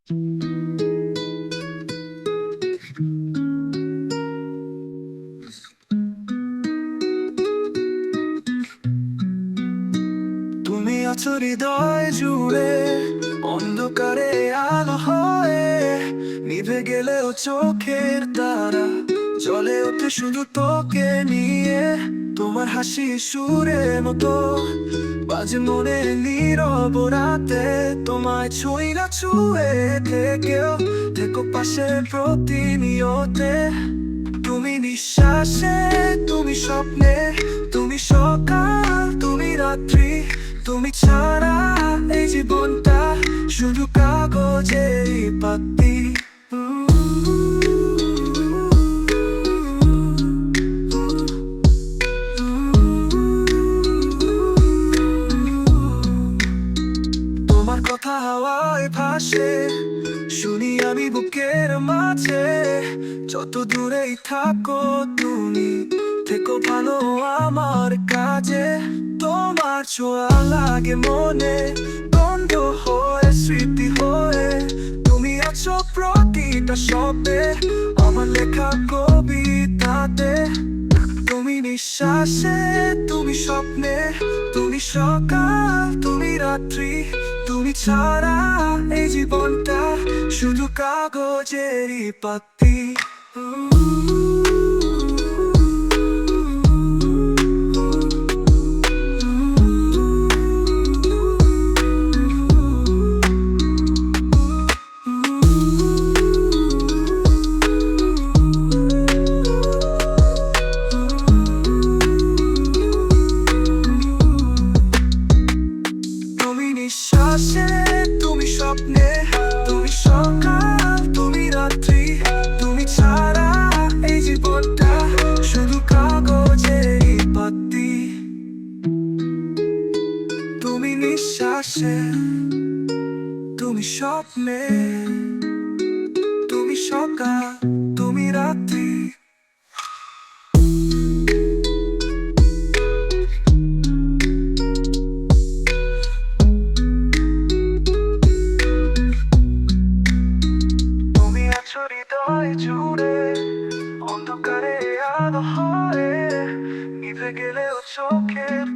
তুমি আছো হৃদয় জুড়ে, অন্ধকারে আলো হয়ে, নিভে গেলেও চোখের তারা জ্বলে ওঠে শুধু তোকে নিয়ে। তোমার হাসি সুরের মতো বাজে মনে নীরব রাতে, তোমায় ছুঁই না ছুঁয়ে থেকেও থেকো পাশে প্রতিনিয়তে। তুমি নিঃশ্বাসে, তুমি স্বপ্নে, তুমি সকাল, তুমি রাত্রি, তুমি ছাড়া এই জীবনটা শুধু কাগজেরই পাতি। তোমার কথা হাওয়ায় ভাসে, শুনি আমি বুকের মাঝে। যত দূরেই থাকো তুমি, থেকো ভালো আমার কাজে। তোমার ছোঁয়া লাগে মনে, বন্ধ হয়ে স্মৃতি হয়ে। তুমি আছো প্রতিটা শব্দে, আমার লেখা কবিতাতে। তুমি নিঃশ্বাসে, তুমি স্বপ্নে, তুমি সকাল, তুমি রাত্রি, তুমি ছাড়া এই জীবনটা শুধু কাগজেরই পাতি। তুমি নিঃশ্বাসে, তুমি স্বপ্নে, তুমি সকাল, তুমি রাত্রি, তুমি ছাড়া এই জীবনটা শুধু কাগজেরই পাতি। তুমি নিঃশ্বাসে, তুমি স্বপ্নে, তুমি সকাল, তুমি রাত্রি। তুমি আছো হৃদয় জুড়ে, অন্ধকারে আলো হয়ে, নিভে গেলেও চোখের